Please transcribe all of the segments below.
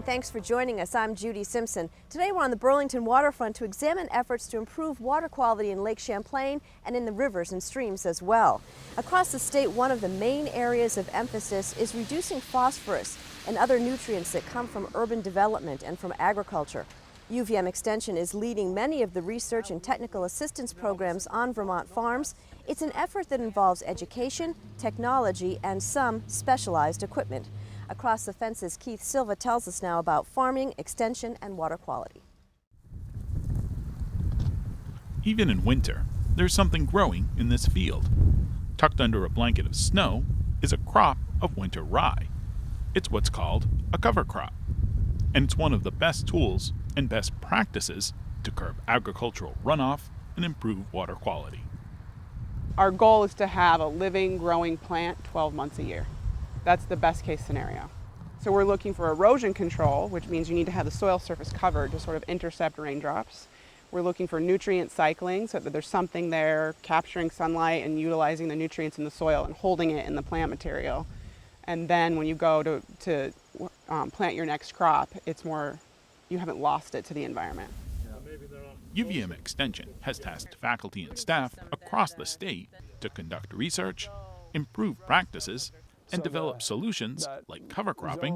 thanks for joining us. I'm Judy Simpson. Today we're on the Burlington waterfront to examine efforts to improve water quality in Lake Champlain and in the rivers and streams as well. Across the state, one of the main areas of emphasis is reducing phosphorus and other nutrients that come from urban development and from agriculture. UVM Extension is leading many of the research and technical assistance programs on Vermont farms. It's an effort that involves education, technology, and some specialized equipment. Across the fences, Keith Silva tells us now about farming, extension, and water quality. Even in winter, there's something growing in this field. Tucked under a blanket of snow is a crop of winter rye. It's what's called a cover crop, and it's one of the best tools and best practices to curb agricultural runoff and improve water quality. Our goal is to have a living, growing plant 12 months a year. That's the best case scenario. So we're looking for erosion control, which means you need to have the soil surface covered to sort of intercept raindrops. We're looking for nutrient cycling, so that there's something there capturing sunlight and utilizing the nutrients in the soil and holding it in the plant material. And then when you go to plant your next crop, it's more, you haven't lost it to the environment. UVM Extension has tasked faculty and staff across the state to conduct research, improve practices, and develop solutions like cover cropping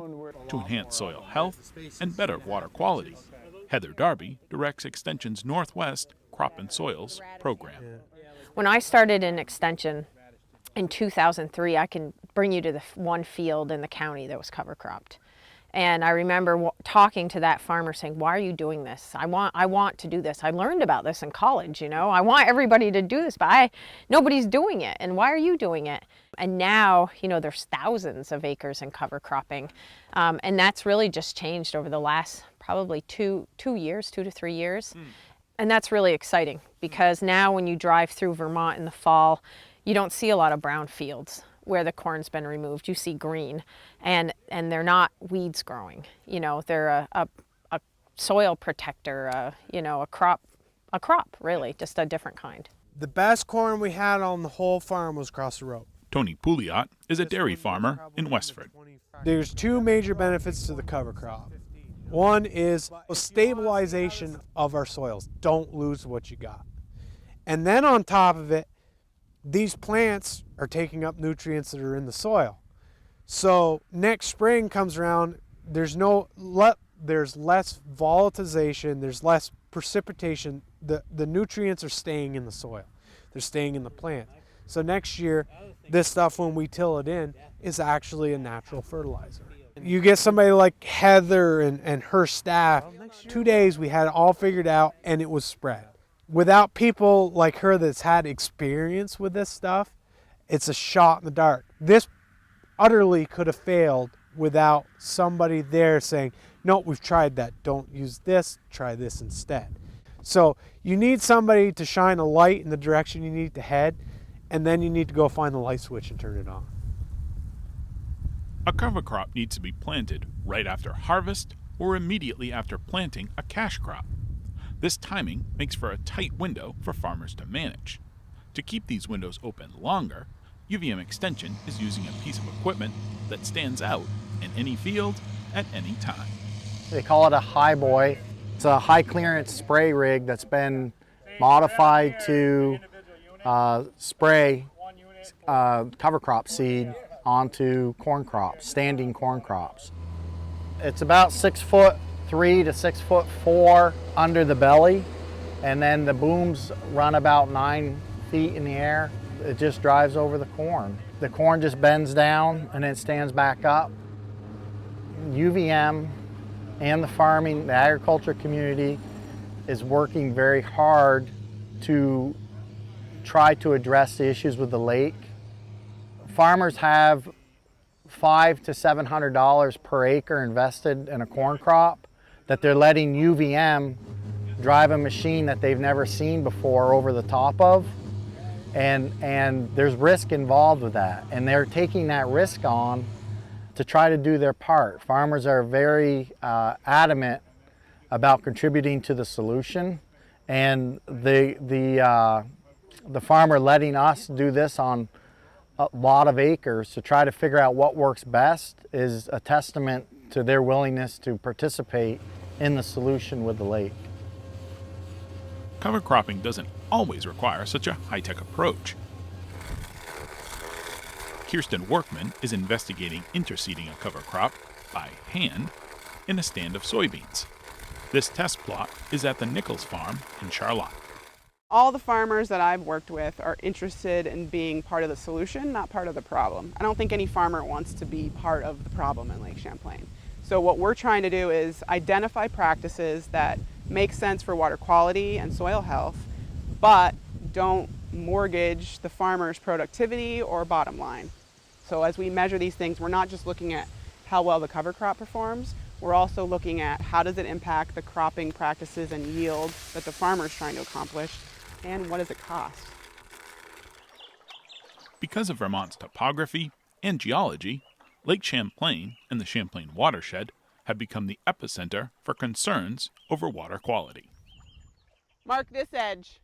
to enhance soil health and better water quality. Heather Darby directs Extension's Northwest Crop and Soils program. When I started in Extension in 2003, I can bring you to the one field in the county that was cover cropped. And I remember talking to that farmer saying, why are you doing this? I want to do this. I learned about this in college, you know. I want everybody to do this, but nobody's doing it. And why are you doing it? And now, you know, there's thousands of acres in cover cropping. And that's really just changed over the last probably 2 to 3 years. And that's really exciting because now when you drive through Vermont in the fall, you don't see a lot of brown fields where the corn's been removed. You see green, and they're not weeds growing. You know, they're a soil protector, you know, a crop really, just a different kind. The best corn we had on the whole farm was across the road. Tony Pouliot is a dairy farmer in Westford. There's two major benefits to the cover crop. One is a stabilization of our soils. Don't lose what you got. And then on top of it, these plants are taking up nutrients that are in the soil. So next spring comes around, there's less volatilization, there's less precipitation. The nutrients are staying in the soil. They're staying in the plant. So next year, this stuff, when we till it in, is actually a natural fertilizer. You get somebody like Heather and her staff, 2 days we had it all figured out and it was spread. Without people like her that's had experience with this stuff, it's a shot in the dark. This utterly could have failed without somebody there saying, no, we've tried that. Don't use this, try this instead. So you need somebody to shine a light in the direction you need to head, and then you need to go find the light switch and turn it on. A cover crop needs to be planted right after harvest or immediately after planting a cash crop. This timing makes for a tight window for farmers to manage. To keep these windows open longer, UVM Extension is using a piece of equipment that stands out in any field at any time. They call it a Highboy. It's a high clearance spray rig that's been modified to spray cover crop seed onto corn crops, standing corn crops. It's about 6'3" to 6'4" under the belly, and then the booms run about 9 feet in the air. It just drives over the corn. The corn just bends down and then stands back up. UVM and the agriculture community is working very hard to try to address the issues with the lake. Farmers have $500 to $700 per acre invested in a corn crop that they're letting UVM drive a machine that they've never seen before over the top of. And there's risk involved with that. And they're taking that risk on to try to do their part. Farmers are very adamant about contributing to the solution. And the farmer letting us do this on a lot of acres to try to figure out what works best is a testament to their willingness to participate in the solution with the lake. Cover cropping doesn't always require such a high-tech approach. Kirsten Workman is investigating interseeding a cover crop by hand in a stand of soybeans. This test plot is at the Nichols farm in Charlotte. All the farmers that I've worked with are interested in being part of the solution, not part of the problem. I don't think any farmer wants to be part of the problem in Lake Champlain. So what we're trying to do is identify practices that make sense for water quality and soil health, but don't mortgage the farmer's productivity or bottom line. So as we measure these things, we're not just looking at how well the cover crop performs, we're also looking at how does it impact the cropping practices and yield that the farmer is trying to accomplish, and what does it cost? Because of Vermont's topography and geology, Lake Champlain and the Champlain watershed have become the epicenter for concerns over water quality. Mark this edge.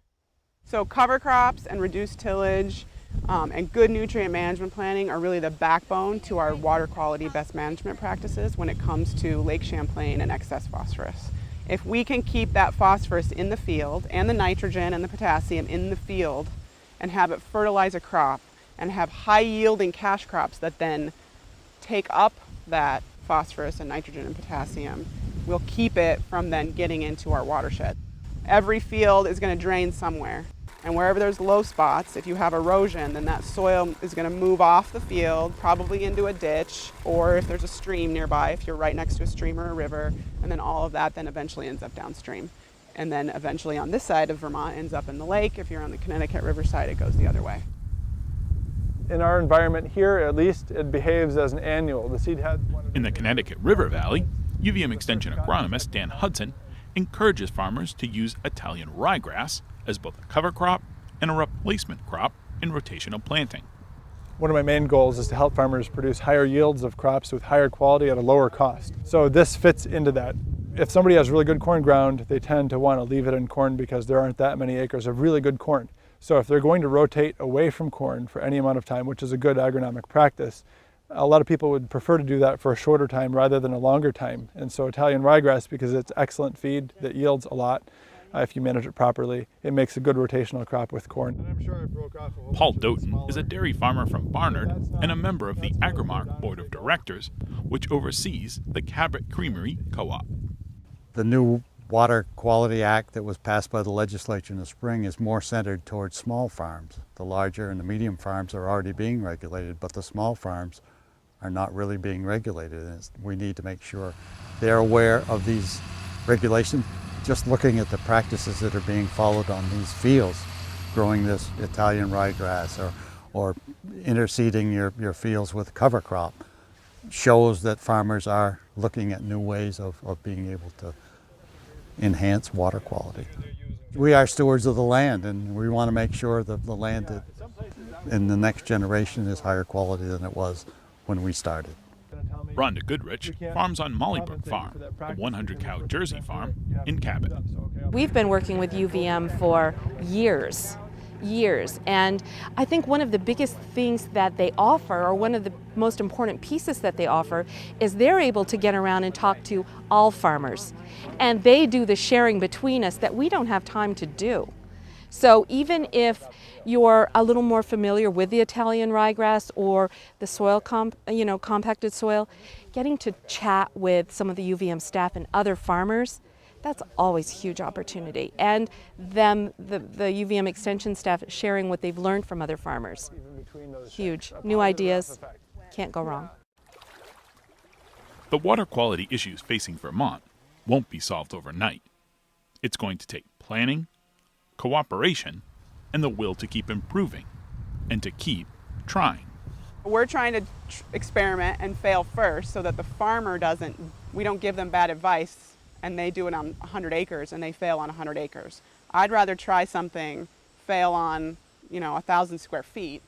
So cover crops and reduced tillage and good nutrient management planning are really the backbone to our water quality best management practices when it comes to Lake Champlain and excess phosphorus. If we can keep that phosphorus in the field and the nitrogen and the potassium in the field and have it fertilize a crop and have high yielding cash crops that then take up that phosphorus and nitrogen and potassium, we'll keep it from then getting into our watershed. Every field is going to drain somewhere. And wherever there's low spots, if you have erosion, then that soil is going to move off the field, probably into a ditch, or if there's a stream nearby, if you're right next to a stream or a river, and then all of that then eventually ends up downstream. And then eventually on this side of Vermont ends up in the lake. If you're on the Connecticut River side, it goes the other way. In our environment here, at least, it behaves as an annual. The seed head. In the Connecticut River Valley, UVM Extension agronomist Dan Hudson encourages farmers to use Italian ryegrass as both a cover crop and a replacement crop in rotational planting. One of my main goals is to help farmers produce higher yields of crops with higher quality at a lower cost. So this fits into that. If somebody has really good corn ground, they tend to want to leave it in corn because there aren't that many acres of really good corn. So if they're going to rotate away from corn for any amount of time, which is a good agronomic practice, a lot of people would prefer to do that for a shorter time rather than a longer time. And so Italian ryegrass, because it's excellent feed that yields a lot, if you manage it properly, it makes a good rotational crop with corn. Paul Doughton is a dairy farmer from Barnard and a member of the Agromark Board of Directors, which oversees the Cabot Creamery Co-op. The new Water Quality Act that was passed by the legislature in the spring is more centered towards small farms. The larger and the medium farms are already being regulated, but the small farms are not really being regulated. And we need to make sure they're aware of these regulations. Just looking at the practices that are being followed on these fields, growing this Italian ryegrass or interseeding your fields with cover crop, shows that farmers are looking at new ways of being able to enhance water quality. We are stewards of the land, and we want to make sure that the land that in the next generation is higher quality than it was when we started. Rhonda Goodrich farms on Mollybrook Farm, a 100-cow Jersey farm in Cabot. We've been working with UVM for years, and I think one of the biggest things that they offer, or one of the most important pieces that they offer, is they're able to get around and talk to all farmers, and they do the sharing between us that we don't have time to do. So even if you're a little more familiar with the Italian ryegrass or the soil compacted soil, getting to chat with some of the UVM staff and other farmers, that's always a huge opportunity. And the UVM Extension staff sharing what they've learned from other farmers. Huge. New ideas, can't go wrong. The water quality issues facing Vermont won't be solved overnight. It's going to take planning, cooperation, and the will to keep improving and to keep trying. We're trying to experiment and fail first so that the farmer we don't give them bad advice and they do it on 100 acres and they fail on 100 acres. I'd rather try something, fail on 1,000 square feet,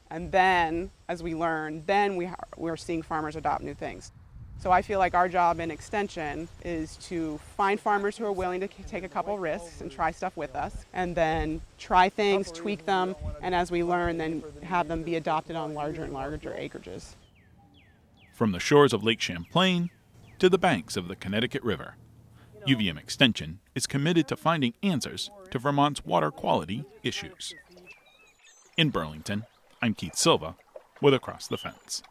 and then as we learn, then we're seeing farmers adopt new things. So I feel like our job in Extension is to find farmers who are willing to take a couple risks and try stuff with us, and then try things, tweak them, and as we learn, then have them be adopted on larger and larger acreages. From the shores of Lake Champlain to the banks of the Connecticut River. UVM Extension is committed to finding answers to Vermont's water quality issues. In Burlington, I'm Keith Silva with Across the Fence.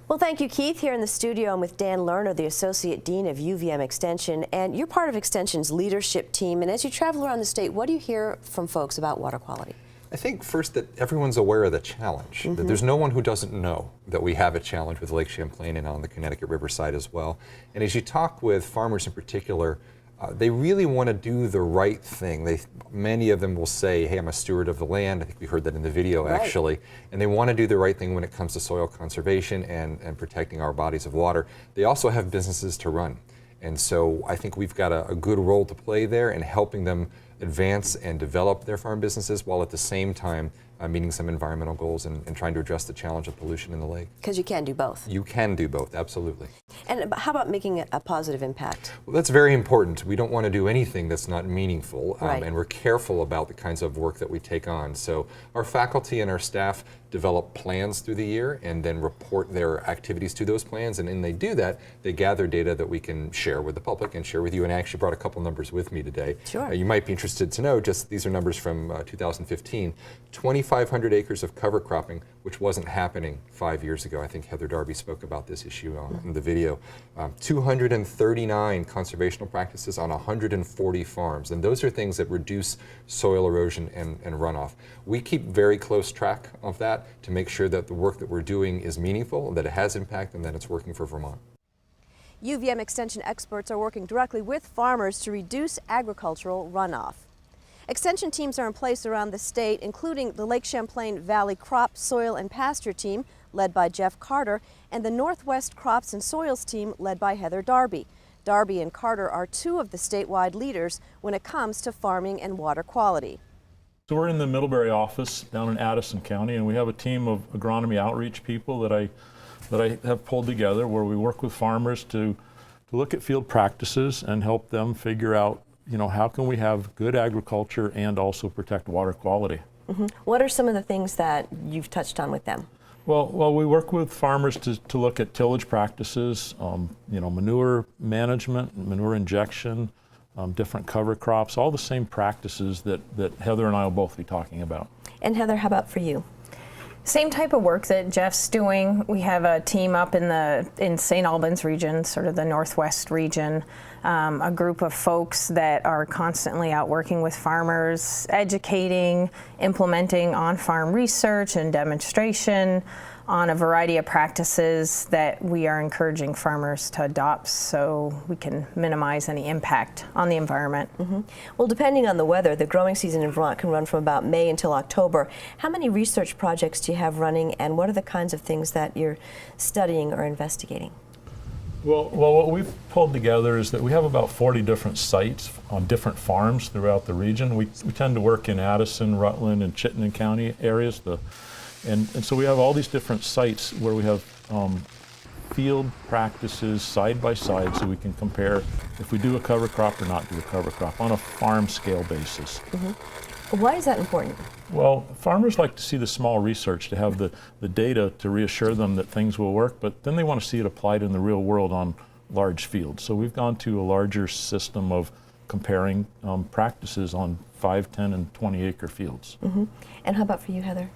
Well, thank you, Keith. Here in the studio, I'm with Dan Lerner, the Associate Dean of UVM Extension, and you're part of Extension's leadership team. And as you travel around the state, what do you hear from folks about water quality? I think first that everyone's aware of the challenge. That there's no one who doesn't know that we have a challenge with Lake Champlain and on the Connecticut River side as well. And as you talk with farmers in particular, they really want to do the right thing. Many of them will say, hey, I'm a steward of the land. I think we heard that in the video actually. And they want to do the right thing when it comes to soil conservation and protecting our bodies of water. They also have businesses to run. And so I think we've got a good role to play there in helping them advance and develop their farm businesses while at the same time meeting some environmental goals and trying to address the challenge of pollution in the lake. Because you can do both. You can do both, absolutely. And how about making a positive impact? Well, that's very important. We don't want to do anything that's not meaningful, Right. and we're careful about the kinds of work that we take on. So our faculty and our staff develop plans through the year and then report their activities to those plans, and when they do that, they gather data that we can share with the public and share with you, and I actually brought a couple numbers with me today. Sure. You might be interested to know, just these are numbers from 2015, 2,500 acres of cover cropping, which wasn't happening 5 years ago. I think Heather Darby spoke about this issue in the video. 239 conservational practices on 140 farms, and those are things that reduce soil erosion and runoff. We keep very close track of that to make sure that the work that we're doing is meaningful, that it has impact, and that it's working for Vermont. UVM Extension experts are working directly with farmers to reduce agricultural runoff. Extension teams are in place around the state, including the Lake Champlain Valley Crop, Soil and Pasture team, led by Jeff Carter, and the Northwest Crops and Soils team, led by Heather Darby. Darby and Carter are two of the statewide leaders when it comes to farming and water quality. So we're in the Middlebury office down in Addison County, and we have a team of Agronomy Outreach people that I have pulled together where we work with farmers to look at field practices and help them figure out, how can we have good agriculture and also protect water quality. What are some of the things that you've touched on with them? Well, we work with farmers to look at tillage practices, manure management, manure injection, different cover crops, all the same practices that Heather and I will both be talking about. And Heather, how about for you? Same type of work that Jeff's doing. We have a team up in St. Albans region, sort of the Northwest region, a group of folks that are constantly out working with farmers, educating, implementing on-farm research and demonstration on a variety of practices that we are encouraging farmers to adopt so we can minimize any impact on the environment. Well, depending on the weather, the growing season in Vermont can run from about May until October. How many research projects do you have running, and what are the kinds of things that you're studying or investigating? Well, what we've pulled together is that we have about 40 different sites on different farms throughout the region. We tend to work in Addison, Rutland, and Chittenden County areas. And so we have all these different sites where we have field practices side by side so we can compare if we do a cover crop or not do a cover crop on a farm scale basis. Why is that important? Well, farmers like to see the small research, to have the data to reassure them that things will work, but then they want to see it applied in the real world on large fields. So we've gone to a larger system of comparing practices on 5, 10, and 20 acre fields. And how about for you, Heather?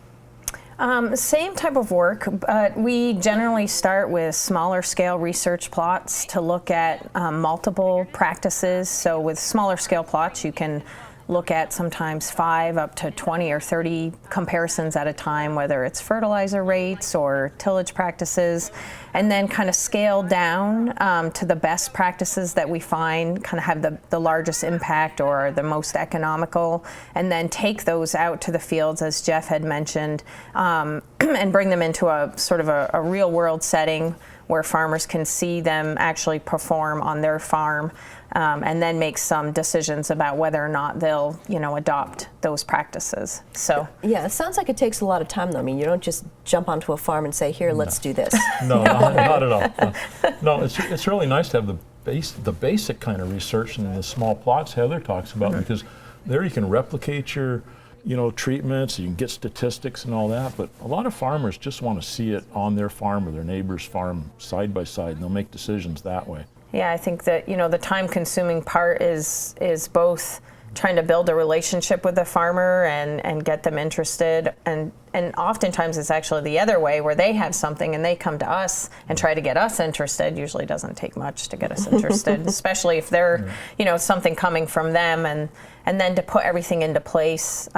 Same type of work, but we generally start with smaller scale research plots to look at multiple practices. So with smaller scale plots, you can look at sometimes 5 up to 20 or 30 comparisons at a time, whether it's fertilizer rates or tillage practices, and then kind of scale down to the best practices that we find kind of have the largest impact or the most economical, and then take those out to the fields, as Jeff had mentioned, and bring them into a sort of a real world setting where farmers can see them actually perform on their farm, and then make some decisions about whether or not they'll, adopt those practices. So yeah, it sounds like it takes a lot of time, though. I mean, you don't just jump onto a farm and say, "Here, let's do this." No, not at all. No, it's really nice to have the basic kind of research in the small plots Heather talks about, because there you can replicate your treatments, you can get statistics and all that, but a lot of farmers just want to see it on their farm or their neighbor's farm side by side, and they'll make decisions that way. Yeah, I think that, the time-consuming part is both trying to build a relationship with the farmer and get them interested, and oftentimes it's actually the other way, where they have something and they come to us and try to get us interested. Usually doesn't take much to get us interested, especially if they're, something coming from them, and then to put everything into place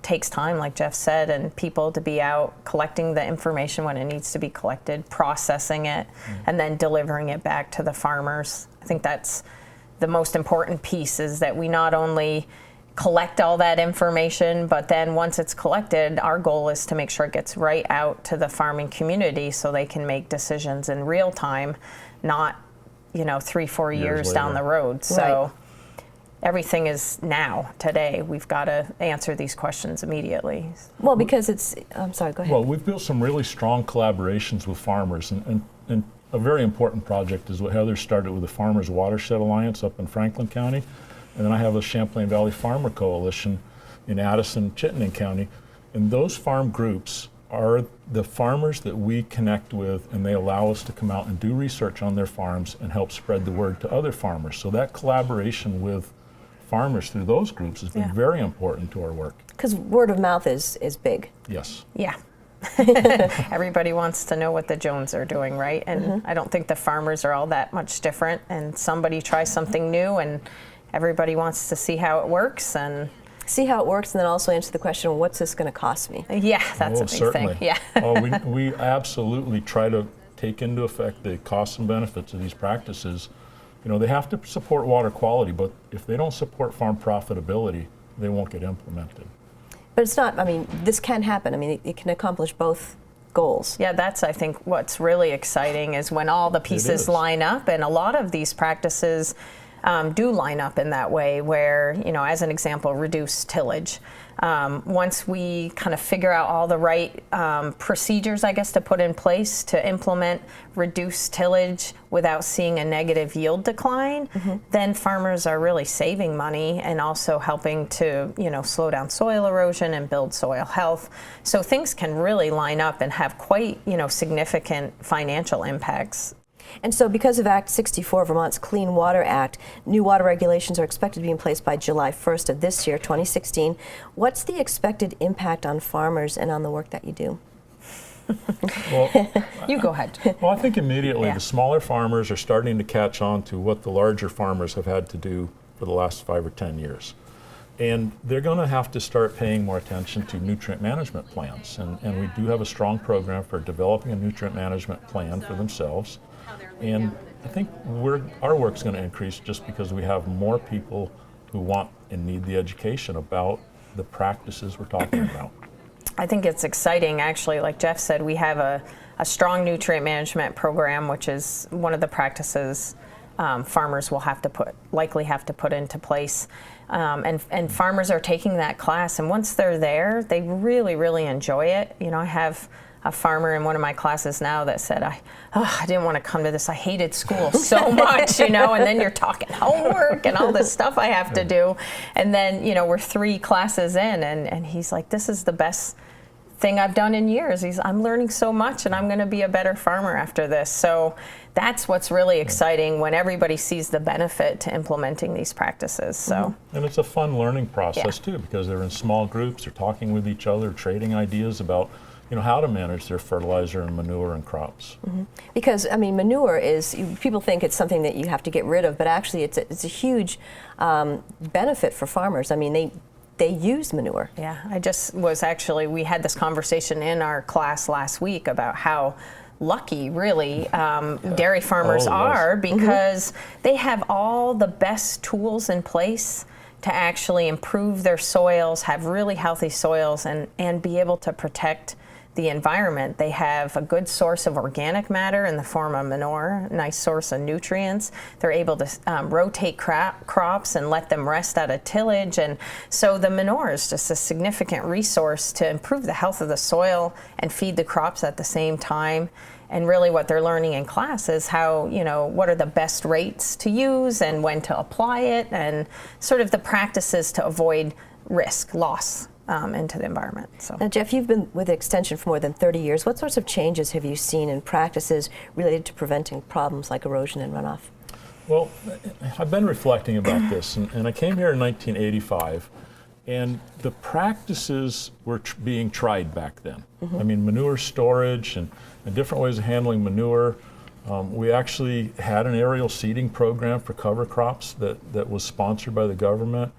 takes time, like Jeff said, and people to be out collecting the information when it needs to be collected, processing it, and then delivering it back to the farmers. I think that's the most important piece, is that we not only collect all that information, but then once it's collected, our goal is to make sure it gets right out to the farming community so they can make decisions in real time, not 3-4 years down the road. So everything is now, today. We've got to answer these questions immediately. Well, because I'm sorry, go ahead. Well, we've built some really strong collaborations with farmers, and a very important project is what Heather started with the Farmers Watershed Alliance up in Franklin County. And then I have a Champlain Valley Farmer Coalition in Addison, Chittenden County. And those farm groups are the farmers that we connect with, and they allow us to come out and do research on their farms and help spread the word to other farmers. So that collaboration with farmers through those groups has been very important to our work. Because word of mouth is big. Yes. Yeah. Everybody wants to know what the Jones are doing, right? And I don't think the farmers are all that much different. And somebody tries something new, and everybody wants to see how it works, and then also answer the question, well, what's this going to cost me? Yeah, that's a big certainly. thing. Yeah. We absolutely try to take into effect the costs and benefits of these practices. They have to support water quality, but if they don't support farm profitability, they won't get implemented. But it's not, this can happen. It can accomplish both goals. Yeah, that's, I think, what's really exciting is when all the pieces line up, and a lot of these practices do line up in that way, where, as an example, reduced tillage. Once we kind of figure out all the right procedures, I guess, to put in place to implement reduced tillage without seeing a negative yield decline, then farmers are really saving money and also helping to, slow down soil erosion and build soil health. So things can really line up and have quite, significant financial impacts. And so because of Act 64, Vermont's Clean Water Act, new water regulations are expected to be in place by July 1st of this year, 2016. What's the expected impact on farmers and on the work that you do? Well, you go ahead. Well, I think immediately the smaller farmers are starting to catch on to what the larger farmers have had to do for the last 5 or 10 years. And they're going to have to start paying more attention to nutrient management plans. And we do have a strong program for developing a nutrient management plan for themselves. And I think our work's going to increase just because we have more people who want and need the education about the practices we're talking about. I think it's exciting, actually. Like Jeff said, we have a strong nutrient management program, which is one of the practices farmers will likely have to put into place. And farmers are taking that class, and once they're there, they really, really enjoy it. I have a farmer in one of my classes now that said, I didn't want to come to this. I hated school so much, and then you're talking homework and all this stuff I have to do. And then, we're 3 classes in, and he's like, this is the best thing I've done in years. I'm learning so much, and I'm going to be a better farmer after this. So that's what's really exciting, when everybody sees the benefit to implementing these practices. So And it's a fun learning process too, because they're in small groups, they're talking with each other, trading ideas about how to manage their fertilizer and manure and crops. Because manure is, people think it's something that you have to get rid of, but actually it's a huge benefit for farmers. They use manure. Yeah, we had this conversation in our class last week about how lucky, really, dairy farmers are, because they have all the best tools in place to actually improve their soils, have really healthy soils, and be able to protect the environment. They have a good source of organic matter in the form of manure, nice source of nutrients. They're able to rotate crops and let them rest out of tillage. And so the manure is just a significant resource to improve the health of the soil and feed the crops at the same time. And really what they're learning in class is how, what are the best rates to use and when to apply it, and sort of the practices to avoid risk, loss into the environment. So. Now, Jeff, you've been with Extension for more than 30 years. What sorts of changes have you seen in practices related to preventing problems like erosion and runoff? Well, I've been reflecting about this, and I came here in 1985, and the practices were being tried back then. I mean, manure storage and different ways of handling manure. We actually had an aerial seeding program for cover crops that was sponsored by the government.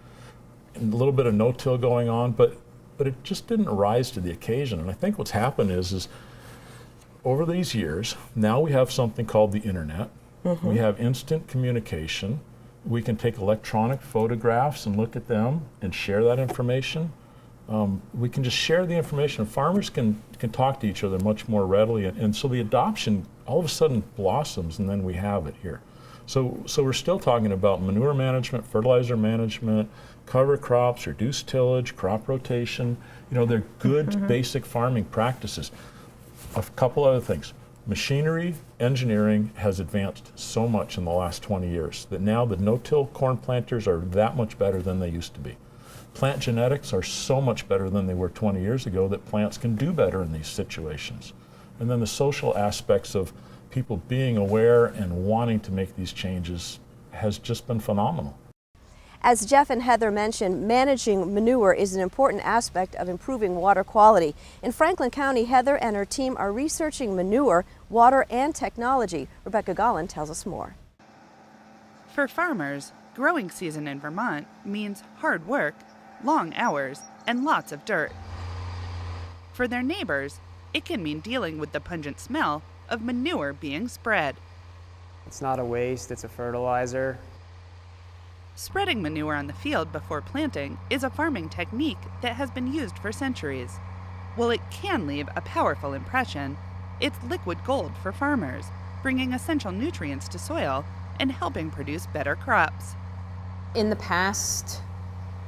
And a little bit of no-till going on, but it just didn't rise to the occasion. And I think what's happened is over these years, now we have something called the internet. We have instant communication. We can take electronic photographs and look at them and share that information. We can just share the information. Farmers can talk to each other much more readily, and so the adoption all of a sudden blossoms, and then we have it here. So we're still talking about manure management, fertilizer management, cover crops, reduced tillage, crop rotation. You know, they're good basic farming practices. A couple other things. Machinery, engineering has advanced so much in the last 20 years that now the no-till corn planters are that much better than they used to be. Plant genetics are so much better than they were 20 years ago that plants can do better in these situations. And then the social aspects of people being aware and wanting to make these changes has just been phenomenal. As Jeff and Heather mentioned, managing manure is an important aspect of improving water quality. In Franklin County, Heather and her team are researching manure, water, and technology. Rebecca Gollin tells us more. For farmers, growing season in Vermont means hard work, long hours, and lots of dirt. For their neighbors, it can mean dealing with the pungent smell of manure being spread. It's not a waste, it's a fertilizer. Spreading manure on the field before planting is a farming technique that has been used for centuries. While it can leave a powerful impression, it's liquid gold for farmers, bringing essential nutrients to soil and helping produce better crops. In the past,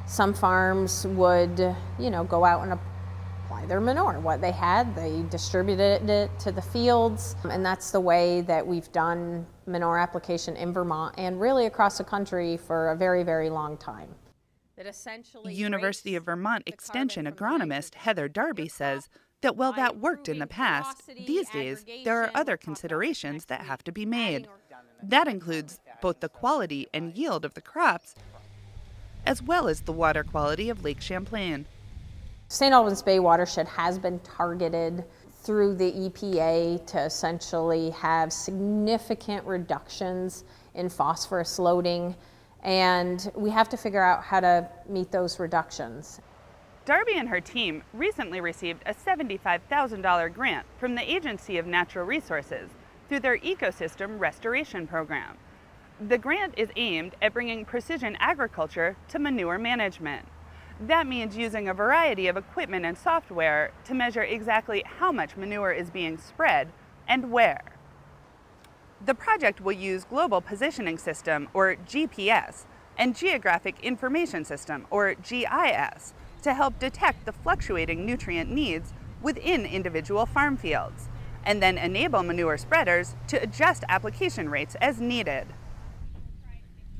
some farms would, go out and apply their manure. What they had, they distributed it to the fields, and that's the way that we've done manure application in Vermont and really across the country for a very, very long time. University of Vermont Extension agronomist Heather Darby says that while that worked in the past, these days there are other considerations that have to be made. That includes both the quality and yield of the crops, as well as the water quality of Lake Champlain. St. Albans Bay watershed has been targeted through the EPA to essentially have significant reductions in phosphorus loading, and we have to figure out how to meet those reductions. Darby and her team recently received a $75,000 grant from the Agency of Natural Resources through their Ecosystem Restoration Program. The grant is aimed at bringing precision agriculture to manure management. That means using a variety of equipment and software to measure exactly how much manure is being spread and where. The project will use Global Positioning System, or GPS, and Geographic Information System, or GIS, to help detect the fluctuating nutrient needs within individual farm fields, and then enable manure spreaders to adjust application rates as needed.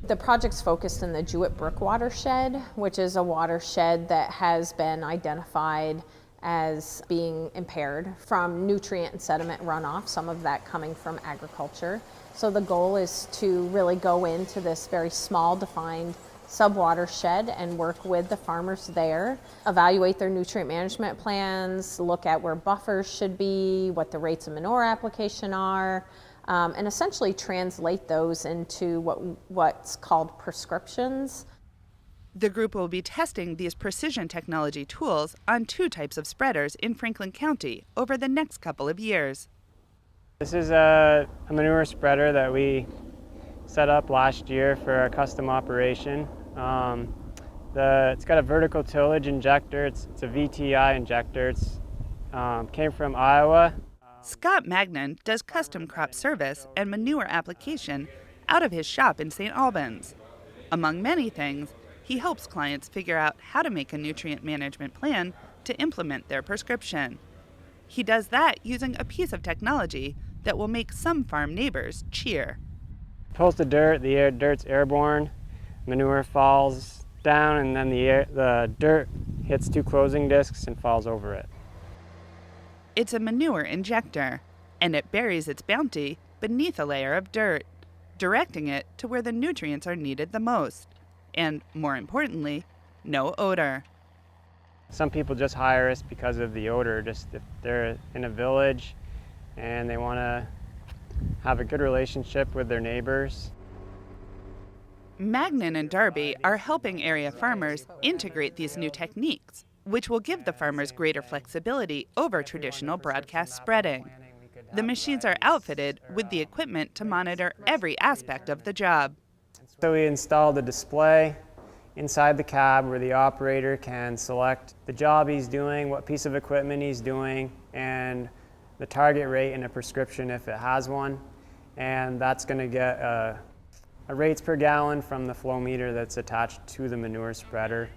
The project's focused in the Jewett Brook watershed, which is a watershed that has been identified as being impaired from nutrient and sediment runoff, some of that coming from agriculture. So the goal is to really go into this very small defined sub-watershed and work with the farmers there, evaluate their nutrient management plans, look at where buffers should be, what the rates of manure application are, and essentially translate those into what's called prescriptions. The group will be testing these precision technology tools on 2 types of spreaders in Franklin County over the next couple of years. This is a manure spreader that we set up last year for a custom operation. It's got a vertical tillage injector. It's a VTI injector. It came from Iowa. Scott Magnan does custom crop service and manure application out of his shop in St. Albans. Among many things, he helps clients figure out how to make a nutrient management plan to implement their prescription. He does that using a piece of technology that will make some farm neighbors cheer. Pulls the dirt, dirt's airborne, manure falls down, and then the dirt hits 2 closing discs and falls over it. It's a manure injector, and it buries its bounty beneath a layer of dirt, directing it to where the nutrients are needed the most, and, more importantly, no odor. Some people just hire us because of the odor, just if they're in a village and they want to have a good relationship with their neighbors. Magnan and Darby are helping area farmers integrate these new techniques, which will give the farmers greater flexibility over traditional broadcast spreading. The machines are outfitted with the equipment to monitor every aspect of the job. So we installed a display inside the cab where the operator can select the job he's doing, what piece of equipment he's doing, and the target rate and a prescription if it has one. And that's going to get a rates per gallon from the flow meter that's attached to the manure spreader.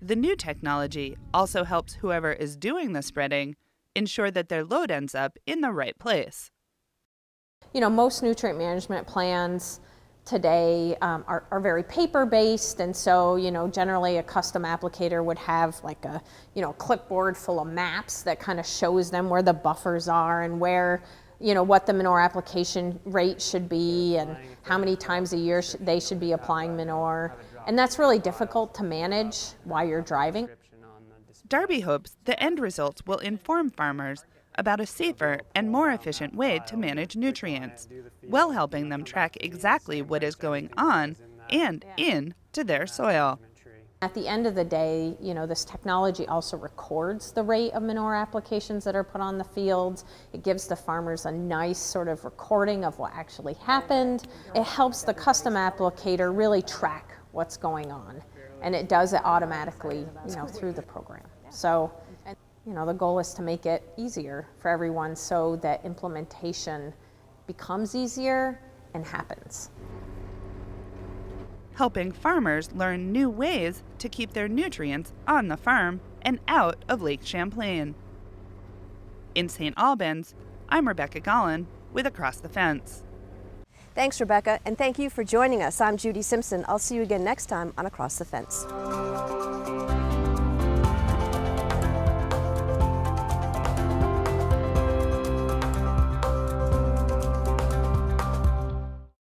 The new technology also helps whoever is doing the spreading ensure that their load ends up in the right place. You know, most nutrient management plans today are very paper-based, and so, you know, generally a custom applicator would have like a, you know, clipboard full of maps that kind of shows them where the buffers are and where, you know, what the manure application rate should be and how many times a year they should be applying manure. And that's really difficult to manage while you're driving. Darby hopes the end results will inform farmers about a safer and more efficient way to manage nutrients, while helping them track exactly what is going on and into their soil. At the end of the day, you know, this technology also records the rate of manure applications that are put on the fields. It gives the farmers a nice sort of recording of what actually happened. It helps the custom applicator really track what's going on, and it does it automatically, you know, through the program. So, you know, the goal is to make it easier for everyone so that implementation becomes easier and happens. Helping farmers learn new ways to keep their nutrients on the farm and out of Lake Champlain. In St. Albans, I'm Rebecca Gollin with Across the Fence. Thanks, Rebecca, and thank you for joining us. I'm Judy Simpson. I'll see you again next time on Across the Fence.